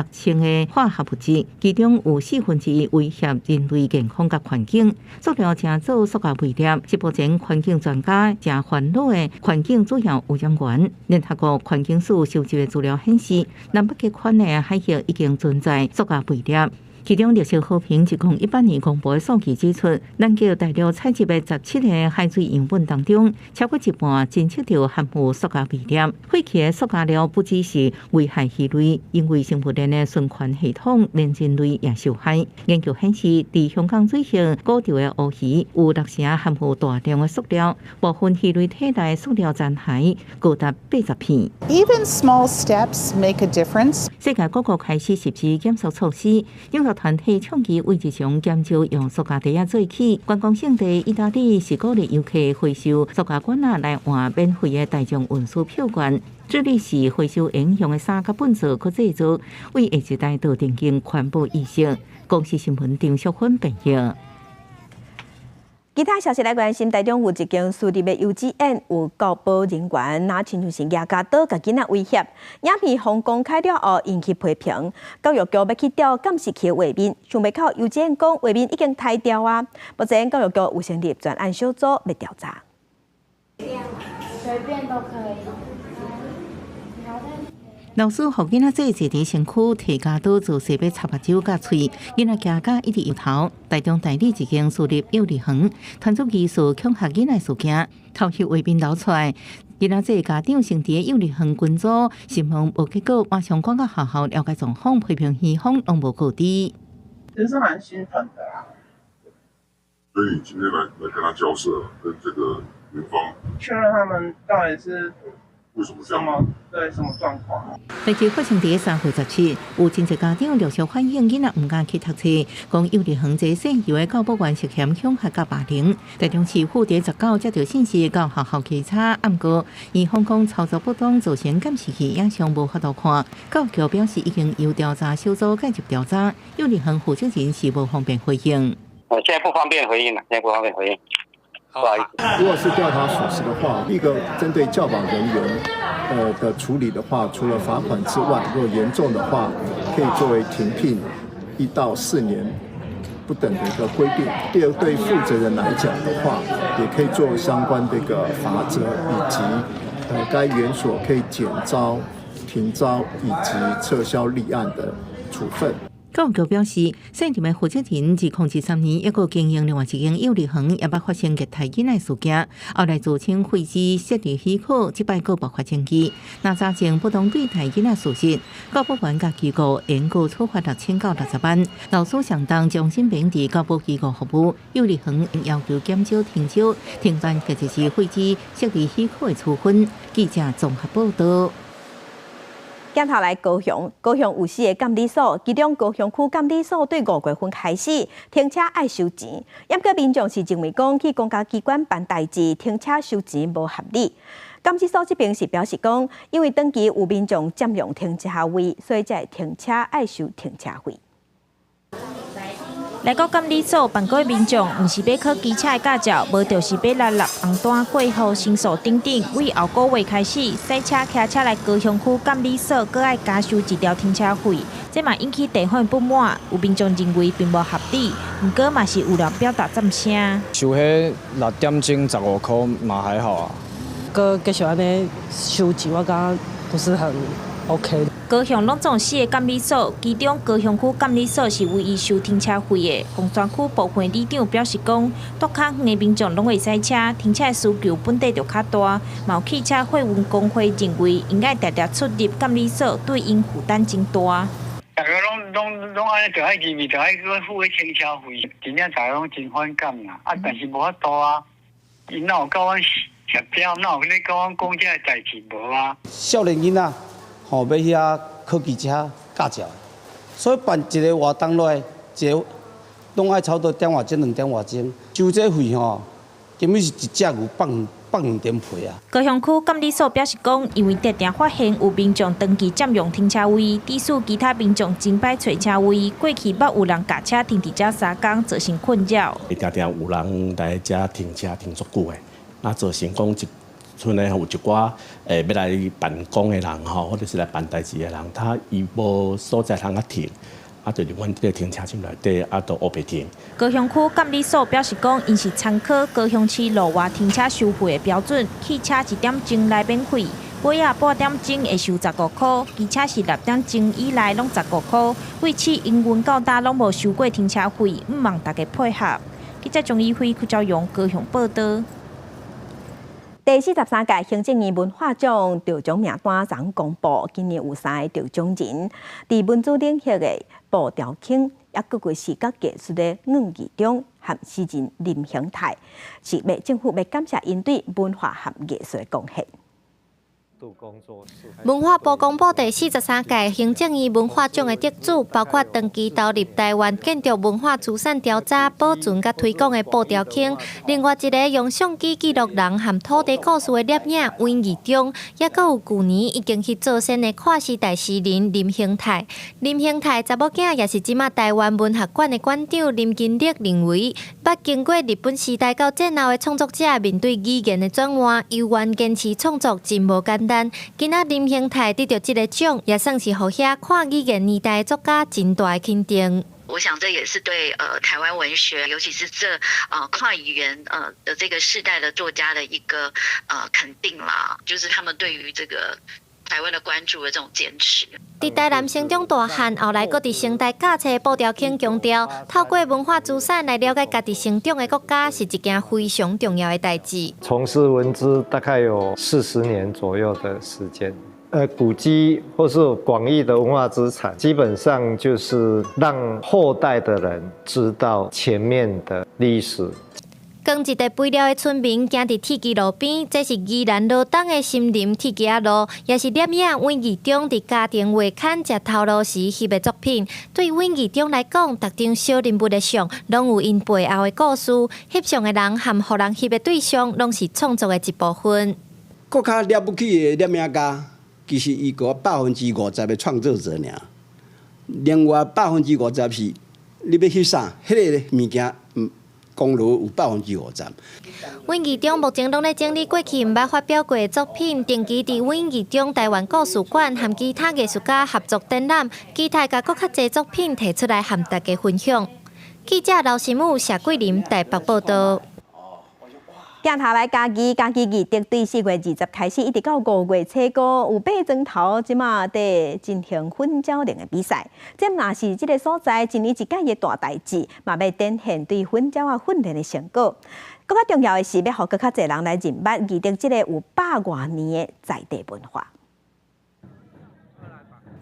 S4: 的化学物质，其中有1/4威胁人类健康甲环境。塑料正做塑胶微粒，是目前环境专家正烦恼的环境主要污染源。联合国环境署收集的资料显示，南北极圈的海域已经存在塑胶微粒。其中，绿色和平118年公布的数据指出，南极大陆采集的17个海水样本当中，超过一半侦测到含有塑胶微粒。废弃的塑胶料不只是危害鱼类，因为生物链的循环系统，连人类也受害。研究显示，在香港水域古钓的乌鱼有6成含有大量的塑料，部分鱼类体内塑料残骸高达80片。
S23: Even small steps make a difference.
S4: 世界各国开始实施减塑措施，永续团体倡议为日常减少用塑胶袋做起。观光胜地意大利是鼓励游客回收塑胶管来换免费的大众运输票券。智利是回收影响的衫甲本做可制作，为下一代到电竞传播意识。公司新闻张淑芬报道。其他消息来关心，台中有一间私立的幼稚园，有教保人员拿亲像是野家刀甲囡仔威胁，影片曝公开了后引起批评。教育局要去调监视器的画面，想袂到幼稚园讲画面已经拆掉啊。目前教育局有成立专案小组要调查。
S13: 随便都可以。
S4: 老师互囡仔坐伫身躯，摕家刀做势要插目睭甲喙，囡仔惊甲一直摇头。台中代理一间私立幼儿园，传出疑似恐吓囡仔事件，偷翕画面流出来。囡仔这家长成伫幼儿园群组，新闻无结果，马上赶到学校了解状况，批评园方拢无告知。
S3: 其实蛮心疼的啊。
S6: 所以你今天来跟他交涉，跟这个园方
S3: 确认他们到底是。
S6: 为什么这样？
S3: 对什么状况？
S4: 代志发生伫3月17日，有真侪家长陆续反映囡仔唔敢去读册，讲幼儿园这细幼的教保员涉嫌恐吓甲霸凌。台中市负责19接到信息到学校稽查，暗过园方讲操作不当造成监视器影像无法度看。教育局表示已经由调查小组介入调查，幼儿园负责人是无方便回应。
S7: 现在不方便回应了，不好意思。
S10: 如果是调查属实的话，一个针对教保人员的处理的话，除了罚款之外，如果严重的话，可以作为停聘1到4年不等的一个规定。第二，对负责人来讲的话，也可以做相关的一个罚则，以及该园所可以减招、停招以及撤销立案的处分。
S4: 教育局表示，县城的负责人2013年一个经营另外一间幼儿园，也捌发生虐待囡仔事件，后来自称废止设立许可，即摆个爆发证据，那查证不当对待囡仔事实。教保员甲机构延误处罚6000到60万，老师相当将心比伫教保机构服务，幼儿园要求减少、停办，或者是废止设立许可的处分。记者综合报道。镜头来高雄有4个监理所，其中高雄区监理所对5月份开始停车爱收钱，严格民众是认为讲去公家机关办代志，停车收钱无合理。监理所这边是表示讲，因为长期有民众占用停车位，所以才会停车爱收停车费。
S23: 来到监理所办过的民众，毋是要考机车的驾照，无就是要来立红单、过户、申诉等等。为后个月开始，赛车骑车来高雄区监理所，搁爱加收1条停车费，这嘛引起地方不满。有民众认为并无合理，毋过嘛是有人表达赞声。
S24: 收迄6点钟15块嘛还好啊，
S25: 搁继续安尼收钱，我感觉不是很 OK。
S23: 高雄拢总4个监理所，其中高雄区监理所是唯一收停车费的。洪泉区部分里长表示讲，住较远的民众拢会塞车，停车的需求本地就较大。嘛有汽车货运工会认为，应该常常出入监理所，对因负担真大。
S28: 大家拢安尼，就爱义务，就爱去付迄停车费，真正大家拢真反感啦。但是无法度啊，因哪有甲阮协调，哪有咧甲阮讲这个代志无啊？
S25: 少年囡仔。要遐考机车驾照，所以办一个活动落来，一个拢爱差不多1.外钟、2点外钟，收这费吼，根本是一只牛放2点皮啊！
S23: 高雄区监理所表示讲，因为常常发现有民众长期占用停车位，致使其他民众真歹找车位。过去捌有人驾车停伫遮3天，造成困扰。
S29: 常常有人来遮停车停足久的，那造成讲村内有一寡要来办公的人吼，或者是来办代志的人，他伊无所在通停，就是阮这个停车场内底都黑白停。
S23: 高雄区监理所表示讲，因是参考高雄市路外停车收费的标准，汽车1点钟内免费，尾仔8点钟会收15块，机车是6点钟以内拢15块。为此，营运到大拢无收过停车费，毋望大家配合。记者钟义辉、邱朝阳高雄报道。第43届行政院文化奖得奖名单昨公布，今年有3个得奖人，伫文字领域的布条庆，也各个视觉艺术的阮义中和诗人林恒泰，是政府要感谢因对文化和艺术的贡献。
S8: 文化部公布第43届行政院文化奖的得主，包括长期投入台湾建筑文化资产调查、保存甲推广的布条卿，另外一个用相机记录人和土地故事的摄影温义中，也阁有去年已经去造仙的跨时代诗人林兴泰。林兴泰查某囝也是即马台湾文学馆的馆长林金力认为，捌经过日本时代到战后的创作者面对语言的转换，犹原坚持创作真无简单。今仔林兴泰得到这个奖，也算是互遐看语言年代的作家真大的肯定。
S9: 我想这也是对台湾文学，尤其是这跨语言的这个世代的作家的一个肯定啦，就是他们对于这个台湾的关注的这种坚持。
S8: 伫台南成长大汉，后来搁伫城台教册布条卿强调，透过文化资产来了解家己成长的国家，是一件非常重要的代志。
S11: 从事文资大概有40年左右的时间。古迹或是广义的文化资产，基本上就是让后代的人知道前面的历史。
S8: 光一个肥料的村民行伫铁基路边，这是宜兰罗东的森林铁基路，也是摄影温义中伫家庭画刊食头路时翕的作品。对温义中来讲，逐张小人物的相，拢有因背后的故事。翕相的人和互人翕的对象，拢是创作的一部分。
S12: 更较了不起的摄影家，其实伊个50%的创作者尔，另外50%是你要翕啥，迄个物件功劳有50%。
S8: 温义中目前拢在整理过去毋捌发表过的作品，定期伫温义中台湾故事馆和其他艺术家合作展览，期待甲更较侪作品提出来和大家分享。记者刘心武、谢桂林台北报道。
S2: 镜头来家己日得对4月20开始，一直到5月初5有8庄头，即马在进行混交令的比赛。这嘛是这个所在一年一届的大代志，嘛要展现对混交训练的成果。更加重要的是，要让更较侪人来认捌记得这个有100多年的在地文化。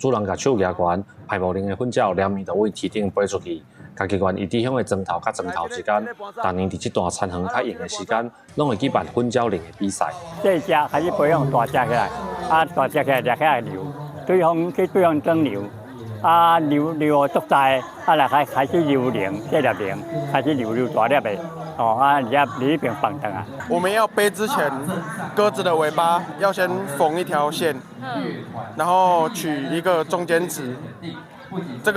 S15: 主人甲手举悬，排无令的混交连面就为天顶飞出去。家己县伊地乡的庄头甲庄头之间，逐年伫这段田园较闲的时间，拢会举办混交令的比赛。
S16: 细只开始培养大只起来，大只起来掠起来牛，对方争牛，牛足大，来开始溜铃，这粒铃开始溜大粒的，你那边放灯啊。
S17: 我们要背之前，鸽子的尾巴要先缝一条线，然后取一个中间值。这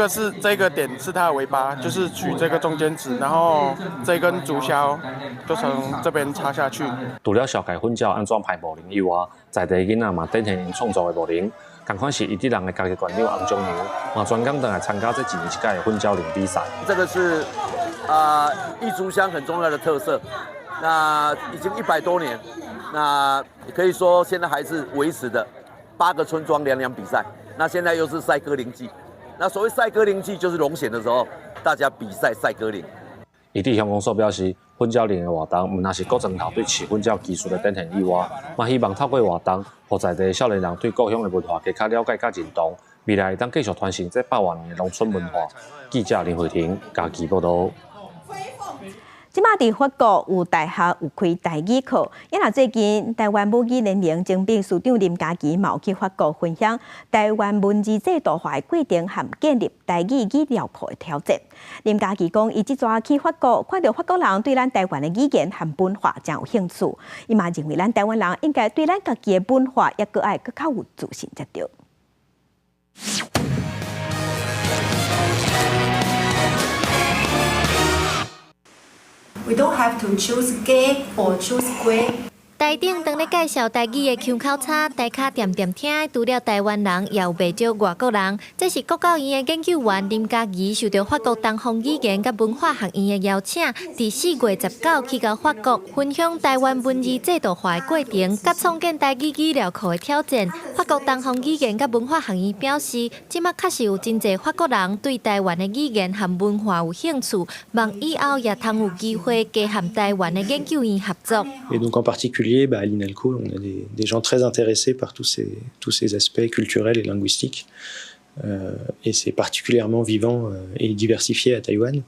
S17: 个点是它的尾巴，就是取这个中间值，然后这根竹箫就从这边插下去。
S15: 除了小改混交安装排模铃以外，在地囡仔嘛展现因创造的模铃，同款是伊地人的家己管理红中牛，嘛专工等来参加这一年一届的混交铃比赛。
S22: 这个是义竹乡很重要的特色，那已经100多年，那可以说现在还是维持的8个村庄两比赛，那现在又是赛歌铃季。那所谓赛歌铃季，就是龙显的时候，大家比赛赛歌铃。
S15: 伊地乡公所表示，混交令的活动，毋但是各庄头对市混交技术的展现以外，嘛希望透过活动，让在地少年人对故乡的文化更加了解、甲认同，未来当继续传承这100多年的农村文化。记者林慧婷家己报道。
S2: 即马伫法国有大学有开台语课，因为最近台湾母语联盟前秘书长林嘉琪嘛有去法国分享台湾文字制度化的过程和建立台语语料库的挑战。林嘉琪讲，伊即阵去法国，看到法国人对咱台湾的语言和文化真有兴趣，伊嘛认为咱台湾人应该对咱家己的文化也爱更较有自信才对。
S26: We don't have to choose gay or choose queer.
S8: 台顶当咧介绍台语的腔口差，台卡点点听，除了台湾人，也有袂少外国人。这是国教院的研究员林嘉怡受到法国东方语言甲文化学院的邀请，伫4月19去到法国分享台湾文字制度化的过程，甲创建台语语料库的挑战。法国东方语言甲文化学院表示，即马确实有真侪法国人对台湾的语言和文化有兴趣，望以后也通有机会加和台湾的研究院合作。
S30: Et donc en particulier, à l'INALCO, on a des gens très intéressés par tous ces aspects culturels et linguistiques. Et c'est particulièrement vivant et diversifié à Taïwan.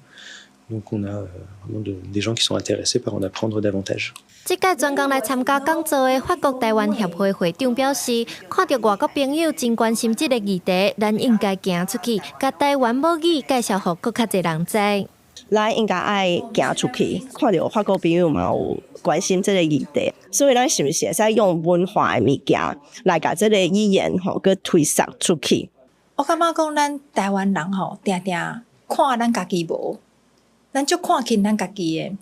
S30: Donc on a vraiment des gens qui sont intéressés par en apprendre davantage.
S8: 这届专工来参加讲座的法国台湾协会会长表示，看到外国朋友真关心这个议题，咱应该行出去，甲台湾母语介绍予更较侪人知。
S1: 咱应该爱行出去，看到法国朋友嘛有关心这个议题，所以咱是不是会使用文化的物件来甲这个语言去推广出去？
S26: 我感觉讲咱台湾人定定看咱家己无，咱就看轻咱家己的。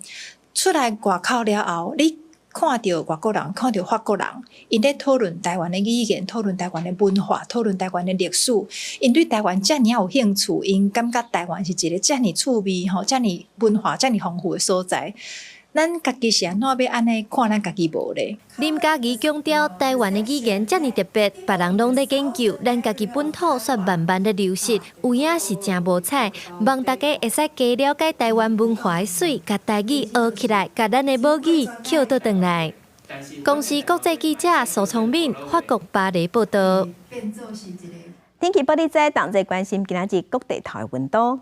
S26: 出来外口了后，你看到外国人，看到法国人，因咧讨论台湾的语言，讨论台湾的文化，讨论台湾的历史，因对台湾遮尔有兴趣，因感觉台湾是一个遮尔趣味、遮尔文化、遮尔丰富的所在。咱家己是安怎要安尼看咱家己无咧？
S8: 林嘉怡强调，台湾的语言遮尔特别，别人拢在研究，咱家己本土却慢慢的流失，有影是真无彩。望大家会使加了解台湾文化的水，甲台语学起来，甲咱的母语捡倒转来。公司国际记者苏聪敏，法国巴黎报道。
S2: 天气报你知，同齐关心今仔日各地头的温度。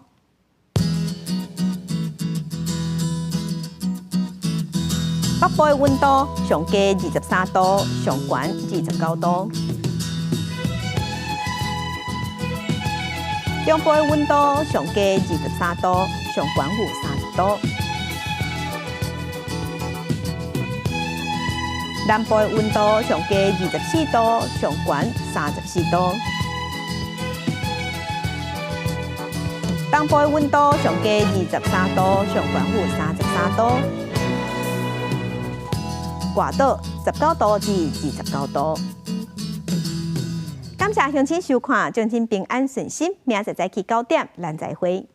S2: 北部的温度上低23度，上悬29度；中部的温度上低23度，上悬有30度；南部的温度上低24度，上悬34度；东部的温度上低23度，上悬有33度。外岛19度至29度。感谢乡亲收看，祝您平安顺心，明仔再起9点，咱再会。